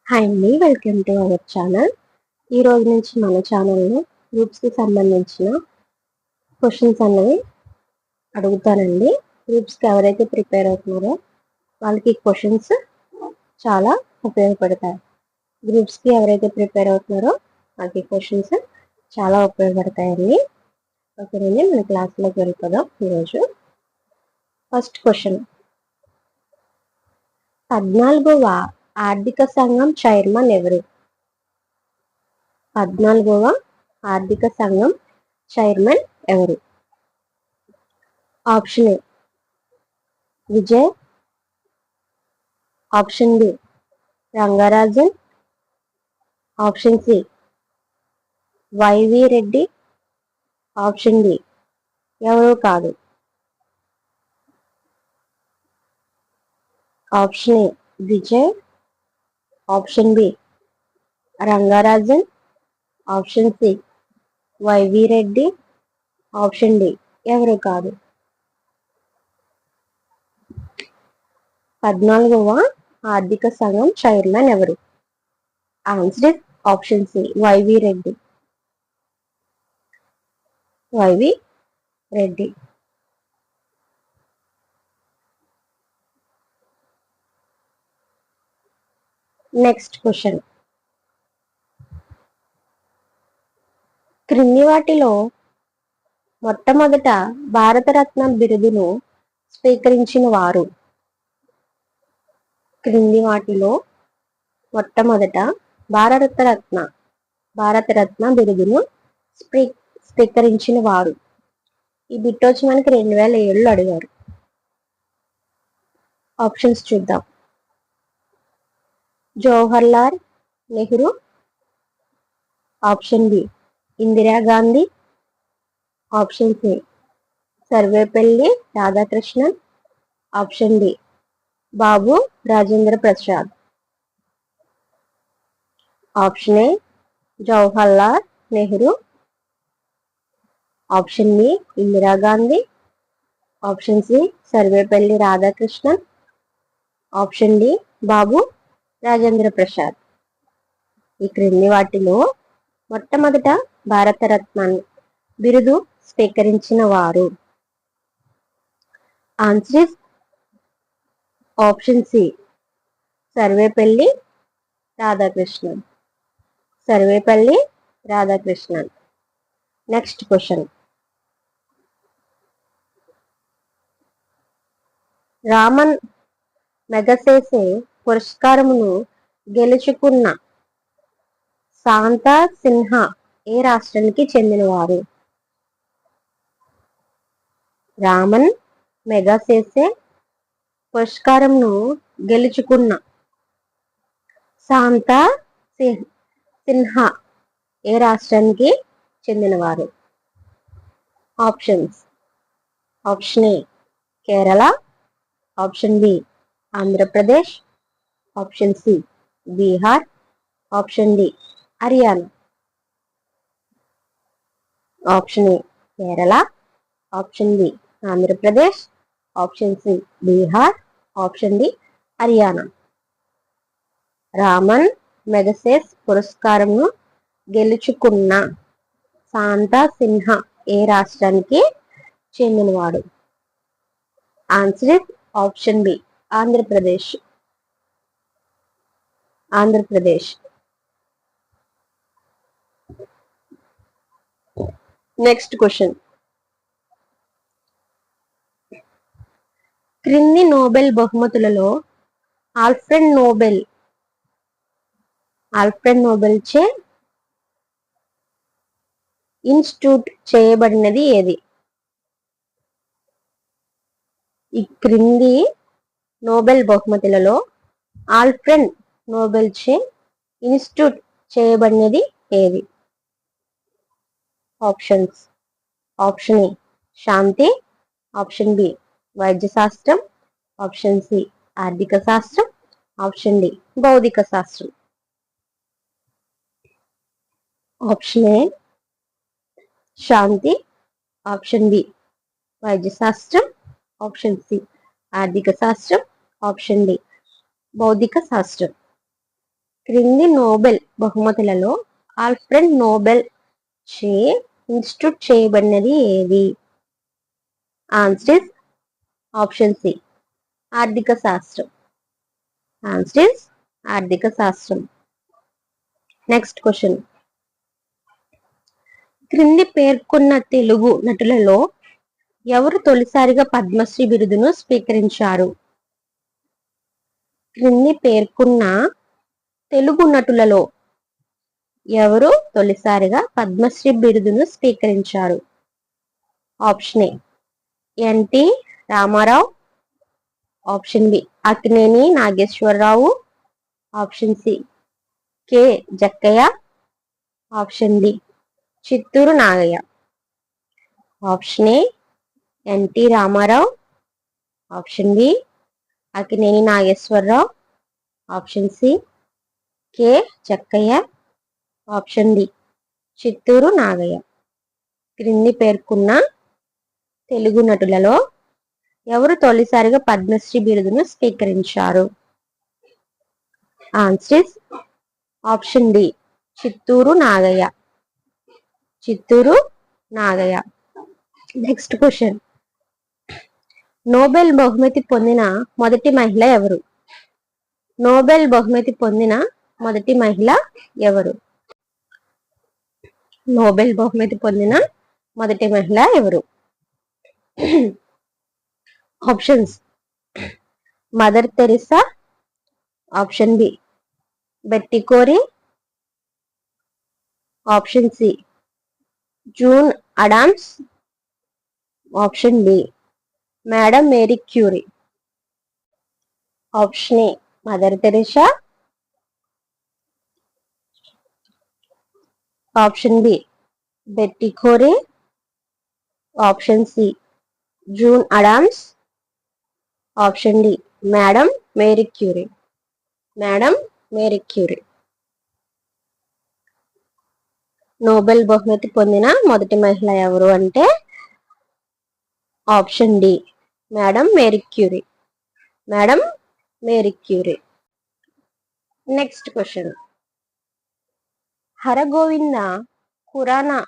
Hi అండి, welcome to our channel. ఈ రోజు నుంచి మన ఛానల్లో గ్రూప్స్కి సంబంధించిన క్వశ్చన్స్ అనేవి అడుగుతానండి. గ్రూప్స్కి ఎవరైతే ప్రిపేర్ అవుతున్నారో వాళ్ళకి క్వశ్చన్స్ చాలా ఉపయోగపడతాయి. గ్రూప్స్కి ఎవరైతే ప్రిపేర్ అవుతున్నారో వాళ్ళకి క్వశ్చన్స్ చాలా ఉపయోగపడతాయండి. ఓకేనండి, మన క్లాస్లోకి వెళ్ళిపోదాం. ఈరోజు ఫస్ట్ క్వశ్చన్, 14వ ఆర్థిక సంఘం చైర్మన్ ఎవరు? 14వ ఆర్థిక సంఘం చైర్మన్ ఎవరు? Option A Vijay, option B Rangarajan, option C YV Reddy, option D ఎవరు కాదు. Option A Vijay, option B Rangarajan, option C YV Reddy, option D ఎవరు కాదు. 14వ ఆర్థిక సంఘం చైర్మన్ ఎవరు? Answer option C YV Reddy. YV Reddy. Next question, క్రింది వాటిలో మొట్టమొదట భారతరత్న బిరుదును స్వీకరించిన వారు? క్రింది వాటిలో మొట్టమొదట భారతరత్న బిరుదును స్వీకరించిన వారు? ఈ బిట్ వచ్చి మనకి 2007లో అడిగారు. ఆప్షన్స్ చూద్దాం. Jawaharlal Nehru, option B Indira Gandhi, option C Sarvepalli Radhakrishnan, option D Babu Rajendra Prasad. Option A Jawaharlal Nehru, option B Indira Gandhi, option C Sarvepalli Radhakrishnan, option D Babu Rajendra Prasad. ఈ క్రింది వాటిలో మొట్టమొదట భారతరత్న బిరుదు స్వీకరించిన వారు? Answer option C Sarvepalli Radhakrishnan. Sarvepalli Radhakrishnan. Next question, Ramon Magsaysay పురస్కారమును గెలుచుకున్న శాంతా సిన్హా ఏ రాష్ట్రానికి చెందినవారు? రామన్ మెగసెసే పురస్కారంను గెలుచుకున్న శాంతా సిన్హా ఏ రాష్ట్రానికి చెందినవారు? Options. Option A Kerala, option B Andhra Pradesh, option C Bihar, option D Haryana. Option A Kerala, option B Andhra Pradesh, option C Bihar, option D Haryana. Raman Magsaysay పురస్కారంను గెలుచుకున్న శాంతా సిన్హా ఏ రాష్ట్రానికి చెందినవాడు? Answer option B Andhra Pradesh. Andhra Pradesh. Next question, క్రింది నోబెల్ బహుమతులలో ఆల్ఫ్రెడ్ నోబెల్ చే ఇన్స్టిట్యూట్ చేయబడినది ఏది? ఈ క్రింది నోబెల్ బహుమతులలో ఆల్ఫ్రెడ్ నోబెల్ చే ఇన్స్టిట్యూట్ చేయబడినది ఏది? ఆప్షన్స్. ఆప్షన్ ఏ శాంతి, ఆప్షన్ బి వైద్య శాస్త్రం, ఆప్షన్ సి ఆర్థిక శాస్త్రం, ఆప్షన్ డి భౌతిక శాస్త్రం. ఆప్షన్ ఏ శాంతి, ఆప్షన్ బి వైద్య శాస్త్రం, ఆప్షన్ సి ఆర్థిక శాస్త్రం, ఆప్షన్ డి భౌతిక శాస్త్రం. క్రింది నోబెల్ బహుమతులలో ఆల్ఫ్రెడ్ నోబెల్ చే ఇన్స్టిట్యూట్ చేయబడినది ఏది? ఆన్సర్ ఇస్ ఆప్షన్ సి ఆర్థిక శాస్త్రం. ఆన్సర్ ఇస్ ఆర్థిక శాస్త్రం. Next question. క్రింది పేర్కొన్న తెలుగు నటులలో ఎవరు తొలిసారిగా పద్మశ్రీ బిరుదును స్వీకరించారు? క్రింది పేర్కొన్న తెలుగు నటులలో ఎవరు తొలిసారిగా పద్మశ్రీ బిరుదును స్వీకరించారు? Option A NT Ramarao, option B Akkineni Nageswararao, option C K Jakkayya, option D Chittoor Nagayya. Option A NT Ramarao, option B Akkineni Nageswararao, option C K Jakkayya, option D Chittoor Nagayya. క్రింది పేర్కొన్న తెలుగు నటులలో ఎవరు తొలిసారిగా పద్మశ్రీ బిరుదును స్వీకరించారు? Answer is option D Chittoor Nagayya. Chittoor Nagayya. Next question. Nobel బహుమతి పొందిన మొదటి మహిళ ఎవరు? నోబెల్ బహుమతి పొందిన మొదటి మహిళ ఎవరు? నోబెల్ బహుమతి పొందిన మొదటి మహిళ ఎవరు? Options Mother Teresa, option B Betty Cori, option C June Adams, option B madam Marie Curie. Option A Mother Teresa, option B Betty Cori, option C June Adams, option D madam Marie Curie. Madam Marie Curie. Nobel బహుమతి పొందిన మొదటి మహిళ ఎవరు అంటే option D madam Marie Curie. Madam Marie Curie. Next question. Hargovind Khorana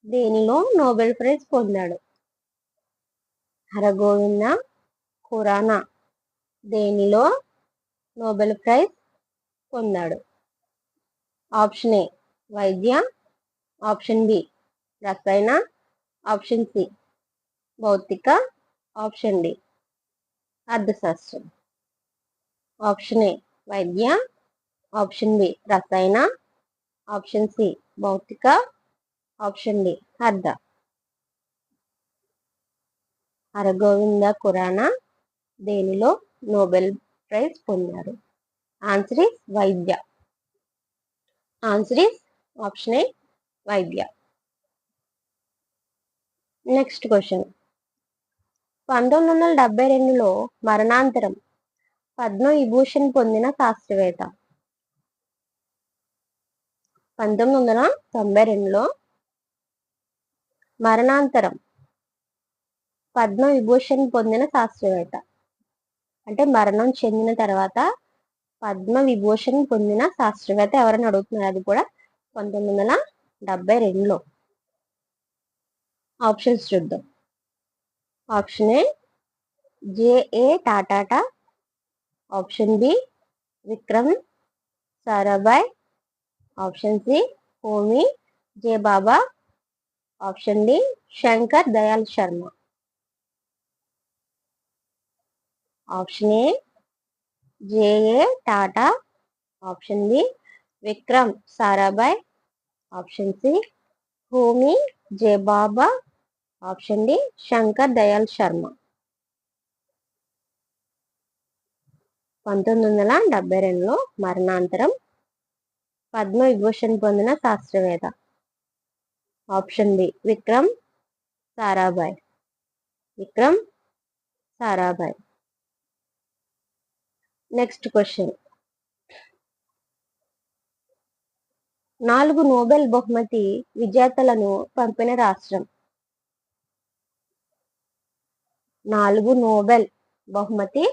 దేనిలో Nobel prize పొందాడు? హరగోవింద ఖురానా దేనిలో Nobel prize పొందాడు? ఆప్షన్ ఏ వైద్య, ఆప్షన్ బి రసాయన, ఆప్షన్ సి భౌతిక, ఆప్షన్ డి అర్థశాస్త్రం. ఆప్షన్ ఏ వైద్య, ఆప్షన్ బి రసాయన, ఆప్షన్ సి భౌతిక, ఆప్షన్ డి అర్థ. హరగోవింద ఖురానా దేనిలో నోబెల్ ప్రైజ్ పొందారు? ఆన్సర్ ఇస్ వైద్య. ఆన్సర్ ఇస్ ఆప్షన్ ఏ వైద్య. Next question. 1972లో మరణాంతరం పద్మవిభూషణ్ పొందిన శాస్త్రవేత్త? 1992లో మరణాంతరం పద్మవిభూషణ్ పొందిన శాస్త్రవేత్త అంటే మరణం చెందిన తర్వాత పద్మవిభూషణ్ పొందిన శాస్త్రవేత్త ఎవరని అడుగుతున్నారు. అది కూడా 1972లో. ఆప్షన్స్ చూద్దాం. Option A JA Tata, option B Vikram Sarabhai, option C Homi J Bhabha, option D Shankar Dayal Sharma. Option A JA Tata, option B Vikram Sarabhai, option C Homi J Bhabha, option D Shankar Dayal Sharma. 1972లో మరణాంతరం పద్మవిభూషణ్ పొందిన శాస్త్రవేత్త. Option B Vikram Sarabhai. Vikram Sarabhai. Next question. 4 Nobel బహుమతి విజేతలను పంపిన రాష్ట్రం? 4 నోబెల్ బహుమతి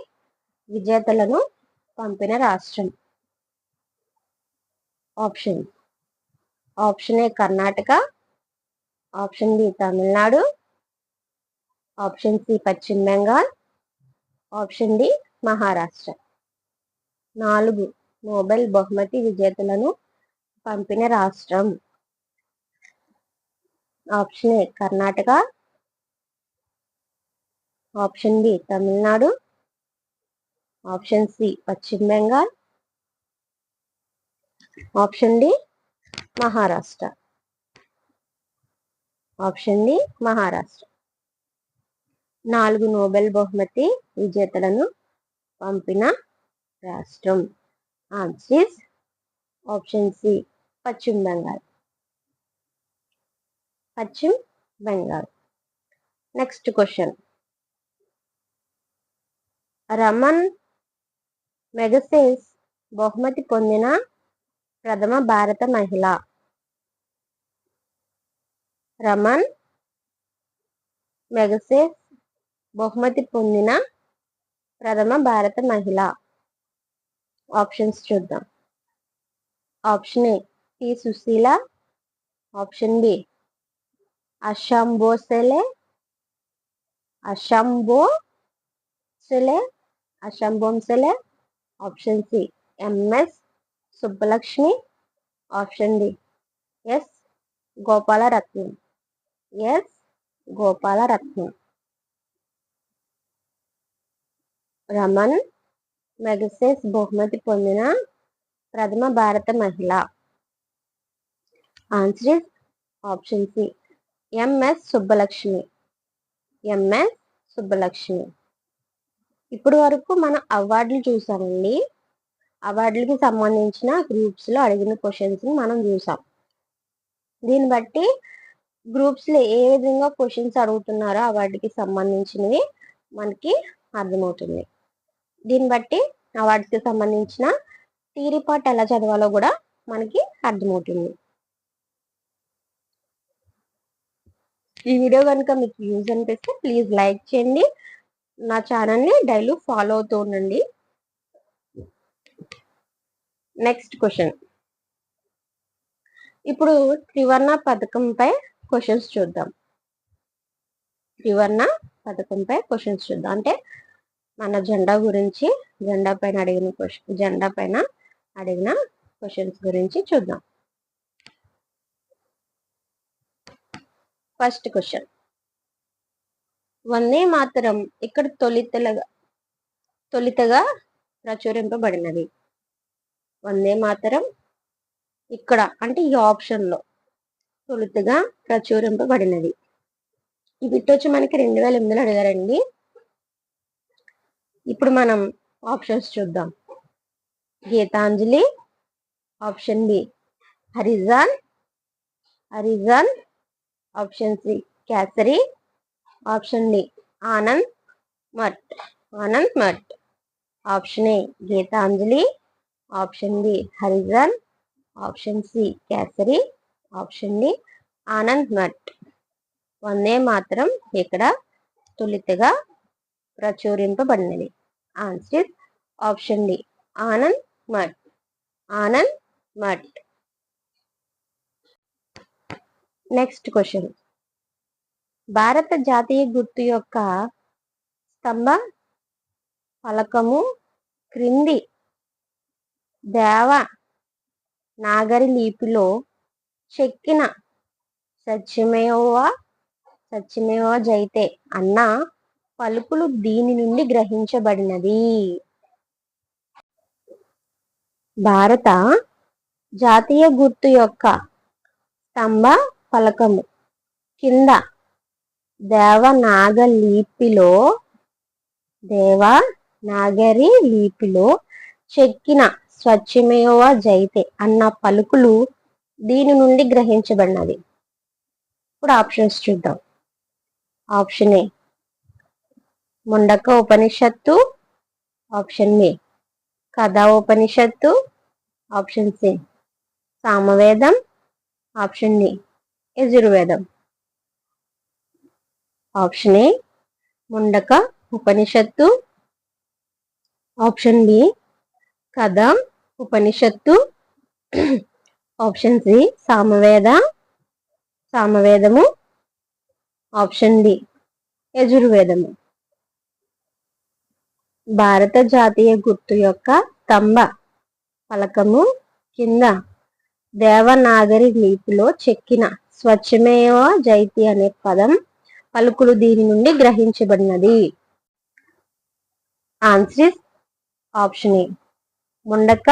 విజేతలను పంపిన రాష్ట్రం. Option option A Karnataka, option B Tamil Nadu, option C పశ్చిమ Bengal, option D Maharashtra. 4 Nobel బహుమతి విజేతలను పంపిన రాష్ట్రం. Option A Karnataka, option B Tamil Nadu, option C పశ్చిమ Bengal, option D Maharashtra. Option D Maharashtra. 4 Nobel బహుమతి విజేతలను పంపిన రాష్ట్రం. ఆన్సర్ ఆప్షన్ సి పశ్చిమ బెంగాల్. పశ్చిమ Bengal. Next question. Raman Magsaysay బహుమతి పొందిన ప్రథమ భారత మహిళ. రమన్ మెగసెస్ బహుమతి పొందిన ప్రథమ భారత మహిళ. ఆప్షన్స్ చూద్దాం. Option A P Susheela, option B Asha Bhosle Asha Bhosle, option C MS Subbulakshmi, option D S Gopalaratnam. Raman Magsaysay బహుమతి పొందిన ప్రథమ భారత మహిళ. Answer option C MS Subbulakshmi. ఇప్పుడు వరకు మనం అవార్డులు చూసామండి. అవార్డులకి సంబంధించిన గ్రూప్స్ లో అడిగిన క్వశ్చన్స్ మనం చూసాం. దీన్ని బట్టి గ్రూప్స్ లో ఏ విధంగా క్వశ్చన్స్ అడుగుతున్నారో అవార్డుకి సంబంధించినవి మనకి అర్థమవుతుంది. దీన్ని బట్టి అవార్డుకి సంబంధించిన థియరీ పార్ట్ ఎలా చదవాలో కూడా మనకి అర్థమవుతుంది. ఈ వీడియో కనుక మీకు యూజ్ అనిపిస్తే ప్లీజ్ లైక్ చేయండి. నా ఛానల్ని డైలీ ఫాలో అవుతూ ఉండండి. Next question. ఇప్పుడు త్రివర్ణ పథకంపై క్వశ్చన్స్ చూద్దాం. త్రివర్ణ పథకంపై క్వశ్చన్స్ చూద్దాం. అంటే మన జెండా గురించి, జెండా పైన అడిగిన క్వశ్చన్స్ గురించి చూద్దాం. First question. వందే మాతరం ఇక్కడ తొలితగా ప్రచురింపబడినది. వందే మాతరం ఇక్కడ అంటే ఈ ఆప్షన్ లో తొలుతగా ప్రచురింపబడినది. ఈ బిట్ వచ్చి మనకి 2008లో అడిగారండి. ఇప్పుడు మనం ఆప్షన్స్ చూద్దాం. Gitanjali, option B Harijan, option C Kesari, option D Anand Math. Option A Gitanjali, option B Harijan, option C Kesari, option D Anand Math. Vande Mataram ఇక్కడ తొలితగా ప్రచురింపబడినది. Answer option D Anand Math. Next question. భారత జాతీయ గుర్తు యొక్క స్తంభ ఫలకము క్రింది దేవ నాగరి లిపిలో చెక్కిన సత్యమేవ జయతే అన్న పలుకులు దీని నుండి గ్రహించబడినది. భారత జాతీయ గుర్తు యొక్క స్తంభ ఫలకము కింద దేవనాగరి లిపిలో చెక్కిన స్వచ్ఛమేవ జయతే అన్న పలుకులు దీని నుండి గ్రహించబడినది. ఇప్పుడు ఆప్షన్స్ చూద్దాం. Option A Mundaka Upanishad, option B Katha Upanishad, option C సామవేదం, ఆప్షన్ డి యజుర్వేదం. Option A Mundaka Upanishad, option B Katha Upanishad, option C సామవేదము. ఆప్షన్ డి యజుర్వేదము. భారత జాతీయ గుర్తు యొక్క స్తంభ ఫలకము కింద దేవనాగరి లిపిలో చెక్కిన స్వచ్ఛమేవ జయతి అనే పదం పలుకులు దీని నుండి గ్రహించబడినది. ఆన్సర్ ఆప్షన్ ఏ ముండక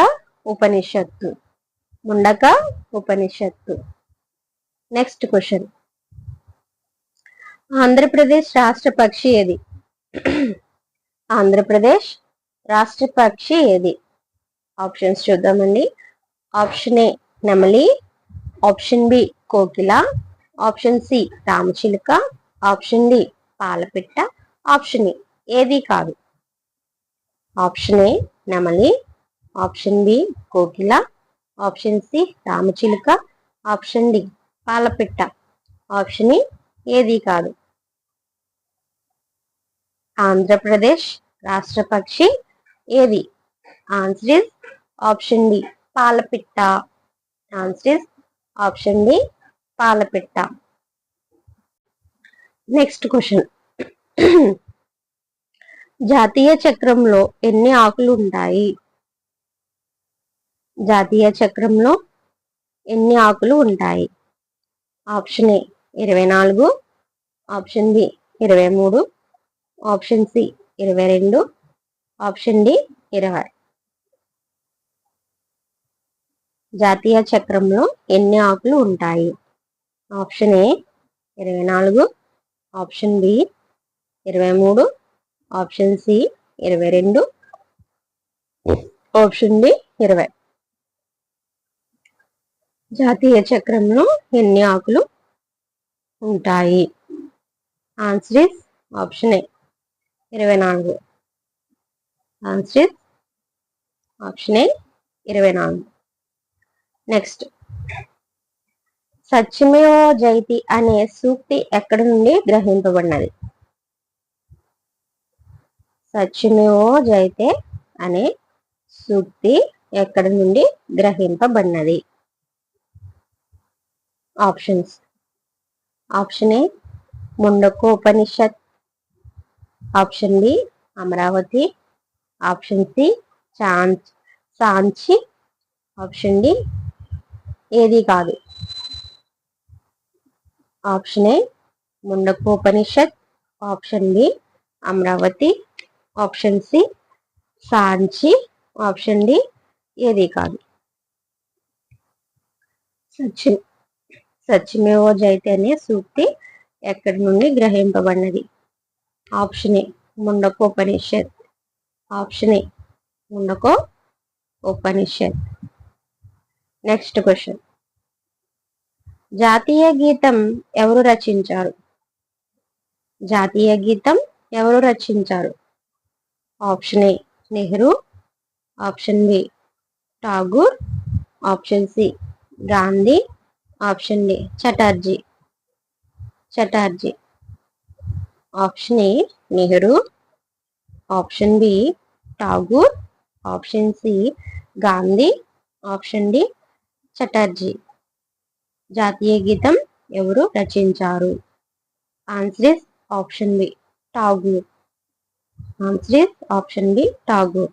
ఉపనిషత్తు. ముండక ఉపనిషత్తు. Next question. ఆంధ్రప్రదేశ్ రాష్ట్ర పక్షి ఏది? ఆంధ్రప్రదేశ్ రాష్ట్ర పక్షి ఏది? ఆప్షన్స్ చూద్దామండి. ఆప్షన్ ఏ నెమలి. ఆప్షన్ బి కోకిల. ఆప్షన్ సి రామచిలుక. ఆప్షన్ డి పాలపిట్ట. ఆప్షన్ ఏ ఏది కాదు. ఆప్షన్ ఏ నెమలి. ఆప్షన్ బి కోకిల. ఆప్షన్ సి రామచిలుక. ఆప్షన్ డి పాలపిట్ట. ఆప్షన్ ఏ ఏది కాదు. ఆంధ్రప్రదేశ్ రాష్ట్ర పక్షి ఏది? ఆన్సర్ ఇస్ ఆప్షన్ డి పాలపిట్ట. ఆన్సర్ ఇస్ ఆప్షన్ డి పాలపిట్ట. Next question. జాతీయ చక్రంలో ఎన్ని ఆకులు ఉంటాయి? జాతీయ చక్రంలో ఎన్ని ఆకులు ఉంటాయి? Option A 24. Option B 23. Option C 22. Option D 20. జాతీయ చక్రంలో ఎన్ని ఆకులు ఉంటాయి? Option A 24. Option B 23. Option C 22. Option D 20. జాతీయ చక్రంలో ఎన్ని ఆకులు ఉంటాయి? Answer is option A 24. Answer is option A 24. Next. సత్యమేవ జయతి అనే సూక్తి ఎక్కడి నుండి గ్రహింపబడినది? సత్యమేవ జయతే అనే సూక్తి ఎక్కడి నుండి గ్రహింపబడినది? Options. Option A Mundakopanishad. Option B Amaravati. Option C Sanchi. Option D ఏది కాదు. Option A Mundakopanishad. Option B Amaravati. Option C Sanchi. Option D ఏది కాదు. సత్యమేవ జయతే అనే సూక్తి ఎక్కడి నుండి గ్రహింపబడినది? Option A Mundakopanishad. Option A Mundaka Upanishad. Next question. జాతీయ గీతం ఎవరు రచించారు? జాతీయ గీతం ఎవరు రచించారు? Option A Nehru. Option B Tagore. Option C Gandhi. Option D Chatterjee. Option A Nehru. Option B Tagore. Option C Gandhi. Option D Chatterjee. జాతీయ గీతం ఎవరు రచించారు? Answer is option B Tagore. Answer is option B Tagore.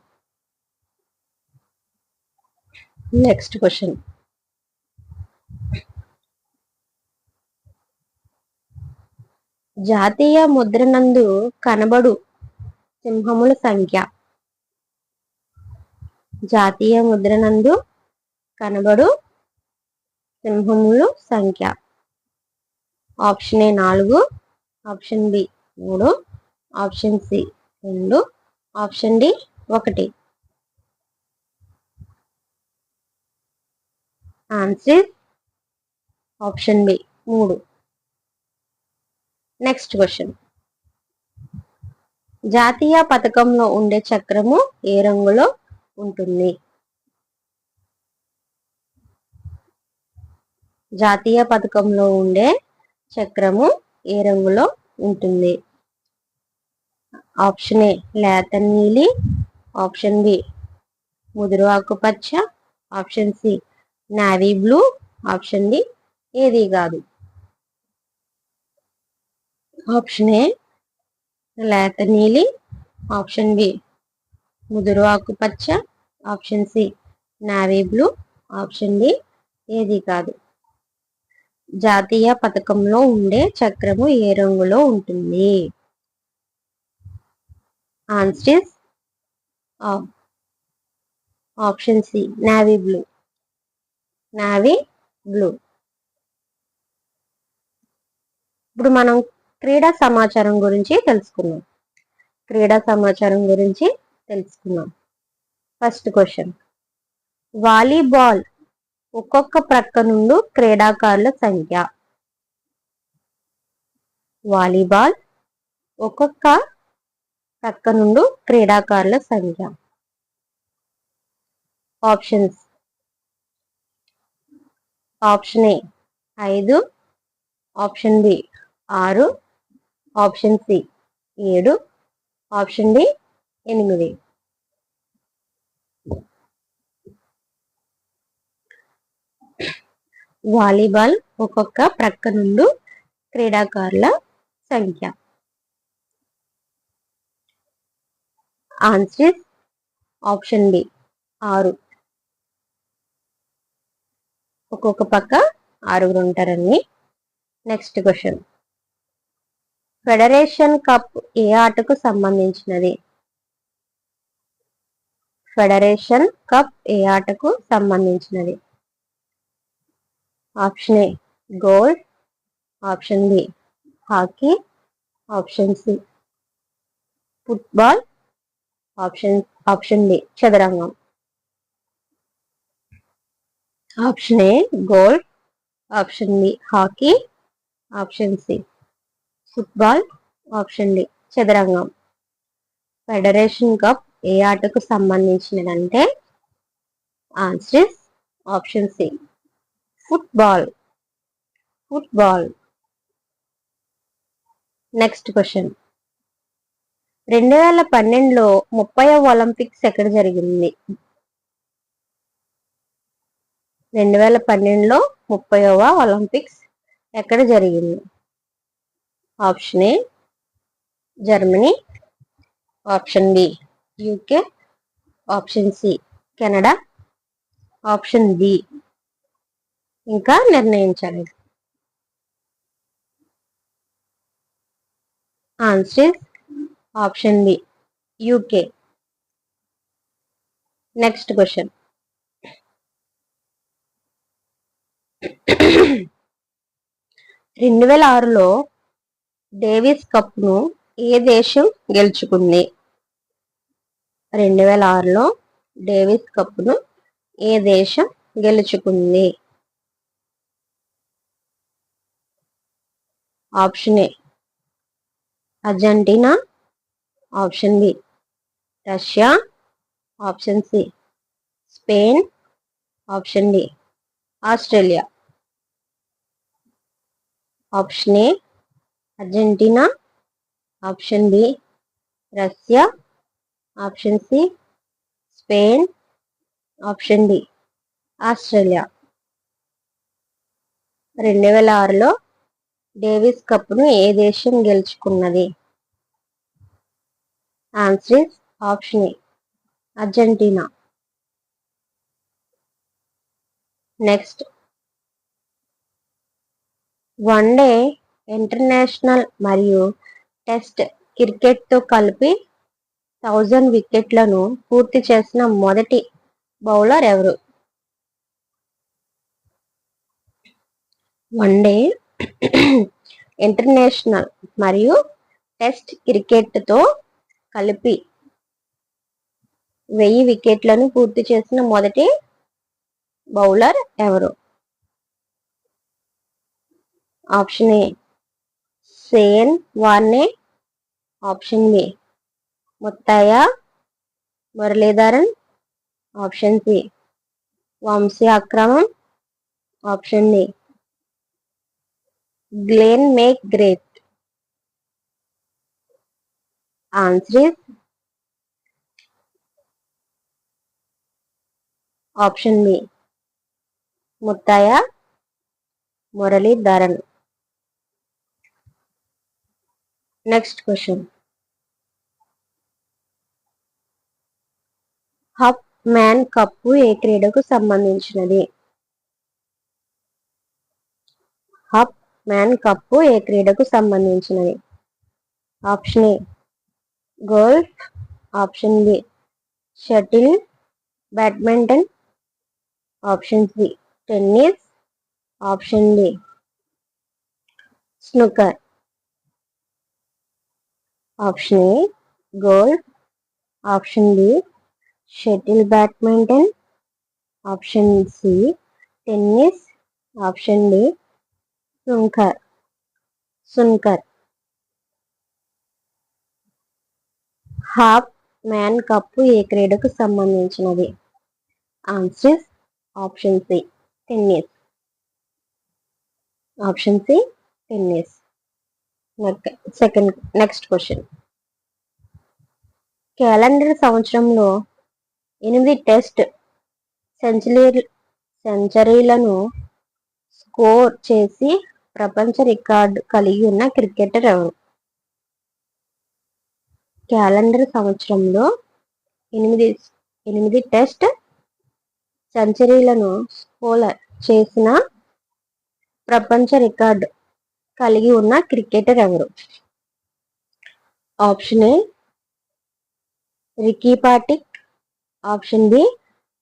Next question. జాతీయ ముద్రనందు కనబడు సింహముల సంఖ్య. జాతీయ ముద్రనందు కనబడు సింహముల సంఖ్య. Option A 4. Option B 3. Option C 2. Option D 1. Answer option B 3. Next question. జాతీయ పథకంలో ఉండే చక్రము ఏ రంగులో ఉంటుంది? జాతీయ పథకంలో ఉండే చక్రము ఏ రంగులో ఉంటుంది? ఆప్షన్ ఏ లేత నీలి. ఆప్షన్ బి ముదురు ఆకుపచ్చ. Option C navy blue. Option D ఏది కాదు. ఆప్షన్ ఏ లేత నీలి. ఆప్షన్ బి ముదురు ఆకుపచ్చ. Option C navy blue. Option D ఏది కాదు. జాతీయ పథకంలో ఉండే చక్రము ఏ రంగులో ఉంటుంది? Answer option C navy blue. Navy blue. ఇప్పుడు మనం క్రీడా సమాచారం గురించి తెలుసుకుందాం. ఫస్ట్ క్వశ్చన్, వాలీబాల్ ఒక్కొక్క ప్రక్క నుండి క్రీడాకారుల సంఖ్య. వాలీబాల్ ఒక్కొక్క ప్రక్క నుండి క్రీడాకారుల సంఖ్య. Options. Option A 5. Option B 6. Option C 7. Option D 8. Volleyball ఒక్కొక్క ప్రక్క నుండి క్రీడాకారుల సంఖ్య. Answer option B 6. ఒక్కొక్క పక్క 6 ఉంటారండి. నెక్స్ట్ క్వశ్చన్, ఫెడరేషన్ కప్ ఏ ఆటకు సంబంధించినది? ఫెడరేషన్ కప్ ఏ ఆటకు సంబంధించినది? Option A golf. Option B hockey. Option C football. Option D చదరంగం. Option A golf. Option B hockey. Option C football. Option D చదరంగం. ఫెడరేషన్ కప్ ఏ ఆటకు సంబంధించినదంటే answer option C football. Next question, 2012లో 30వ ఒలింపిక్స్ ఎక్కడ జరిగింది? 2012లో 30వ ఒలింపిక్స్ ఎక్కడ జరిగింది? Option A Germany. Option B UK. Option C Canada. Option D ఇంకా నిర్ణయించాలి. Answer option B UK. Next question, 2006లో డేవిస్ కప్ ను ఏ దేశం గెలుచుకుంది? 2006లో డేవిస్ కప్ ను ఏ దేశం గెలుచుకుంది? Option A Argentina. Option B Russia. Option C Spain. Option D Australia. Option A Argentina. Option B Russia. Option C Spain. Option D Australia. 2006లో డేవిస్ కప్ ను ఏ దేశం గెలుచుకున్నది? Answer option A Argentina. Next, one day, international మరియు test cricket తో కలిపి 1000 వికెట్లను పూర్తి చేసిన మొదటి బౌలర్ ఎవరు? వన్డే, ఇంటర్నేషనల్ మరియు టెస్ట్ క్రికెట్ తో కలిపి 1000 వికెట్లను పూర్తి చేసిన మొదటి బౌలర్ ఎవరు? ఆప్షన్ ఏ Shane Warne. Option B Muttiah Muralitharan. Option C వంశీ Akram. Option D Glenn McGrath. Answer option B Muttiah, Muralitharan. Next question. Hopman cup ఏ క్రీడకు సంబంధించినది? హప్ మ్యాన్ కప్పు ఏ క్రీడకు సంబంధించినది? Option A golf, option B shuttle badminton, option C tennis, option D snooker. Option A golf, option B shuttle badminton, option C tennis, option D snooker. Hopman cup ఏ క్రీడకు సంబంధించినది? Answer option C tennis. Option C tennis. Next question. Calendar సంవత్సరంలో 8 test సెంచరీలను score చేసి ప్రపంచ record కలిగి ఉన్న cricketer ఎవరు? Calendar సంవత్సరంలో 8 టెస్ట్ సెంచరీలను స్కోర్ చేసిన ప్రపంచ రికార్డు కలిగి ఉన్న క్రికెటర్ ఎవరు? Option A Ricky Ponting, option B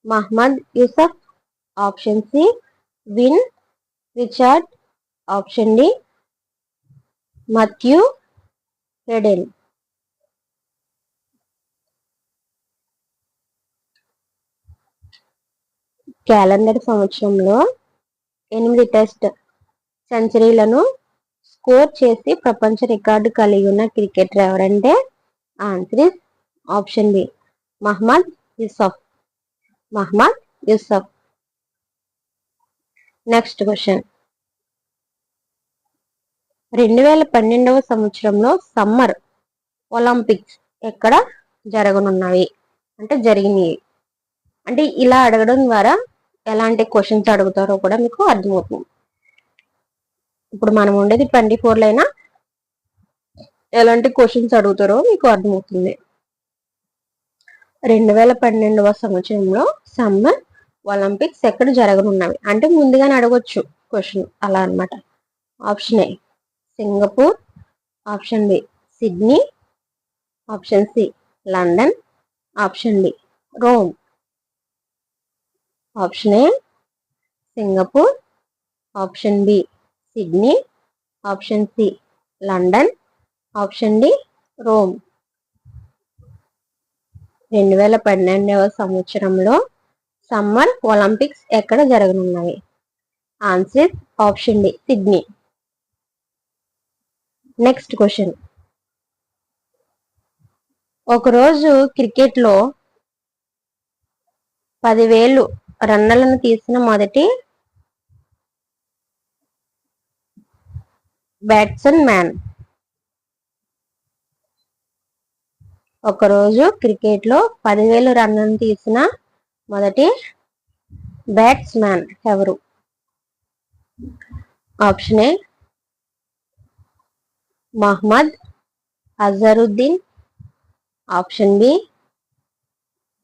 Mohammad Yousuf, option C Viv Richard, option D Matthew Hayden. Calendar సంవత్సరంలో 8 టెస్ట్ సెంచరీలను స్కోర్ చేసి ప్రపంచ రికార్డు కలిగి ఉన్న క్రికెటర్ ఎవరంటే answer option B Mohammad Yousuf. Next question. 2012వ సంవత్సరంలో సమ్మర్ ఒలింపిక్స్ ఎక్కడ జరగనున్నవి అంటే జరిగినాయి అంటే ఇలా అడగడం ద్వారా ఎలాంటి క్వశ్చన్స్ అడుగుతారో కూడా మీకు అర్థమవుతుంది. ఇప్పుడు మనం ఉండేది 24లో అయినా ఎలాంటి క్వశ్చన్స్ అడుగుతారో మీకు అర్థమవుతుంది. 2012వ సంవత్సరంలో సమ్మర్ ఒలింపిక్స్ ఎక్కడ జరగనున్నవి అంటే ముందుగానే అడగొచ్చు క్వశ్చన్ అలా అన్నమాట. Option A Singapore, option B Sydney, option C London, option D Rome. Option A Singapore, option B Sydney, option C London, option D Rome. 2012వ సంవత్సరంలో సమ్మర్ ఒలింపిక్స్ ఎక్కడ జరగనున్నవి? Answer option D Sydney. Next question. ఒకరోజు క్రికెట్లో 10,000 రన్నులను తీసిన మొదటి batsman. ఒకరోజు క్రికెట్లో 10,000 రన్నులను తీసిన మొదటి బ్యాట్స్మన్ ఎవరు? Option A Mohammad Azharuddin, option B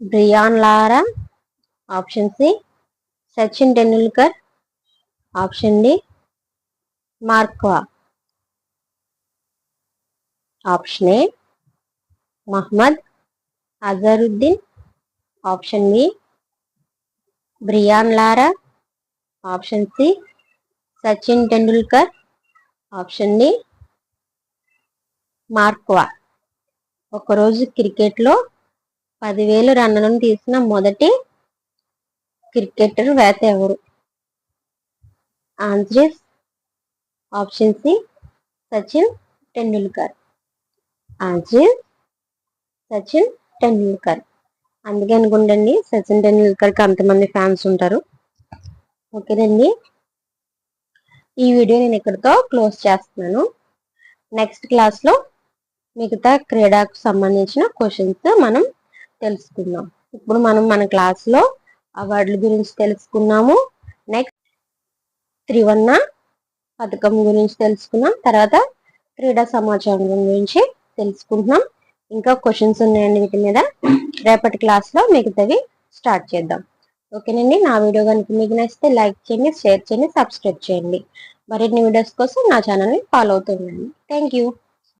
Brian Lara, option C Sachin Tendulkar, option D Mark Waugh. Option A Mohammad Azharuddin, option B Brian Lara, option C Sachin Tendulkar, option D Mark Waugh. ఒకరోజు క్రికెట్లో 10,000 రన్నులను తీసిన మొదటి క్రికెటర్ వేత ఎవరు? Answer option C Sachin Tendulkar. Answer Sachin Tendulkar. అందుకే అనుకుంటండి సచిన్ టెండూల్కర్కి అంతమంది ఫ్యాన్స్ ఉంటారు. ఓకేనండి, ఈ వీడియో నేను ఇక్కడితో క్లోజ్ చేస్తున్నాను. నెక్స్ట్ క్లాస్లో మిగతా క్రీడకు సంబంధించిన క్వశ్చన్స్ మనం తెలుసుకుందాం. ఇప్పుడు మనం మన క్లాస్లో అవార్డుల గురించి తెలుసుకున్నాము. నెక్స్ట్ త్రివర్ణ పథకం గురించి తెలుసుకున్నాం. తర్వాత క్రీడా సమాచారం గురించి తెలుసుకుంటున్నాం. ఇంకా క్వశ్చన్స్ ఉన్నాయండి వీటి మీద. రేపటి క్లాస్లో మిగతావి స్టార్ట్ చేద్దాం. ఓకేనండి. నా వీడియో కనుక మీకు నచ్చితే లైక్ చేయండి, షేర్ చేయండి, సబ్స్క్రైబ్ చేయండి. మరిన్ని వీడియోస్ కోసం నా ఛానల్ని ఫాలో అవుతుండండి. Thank you.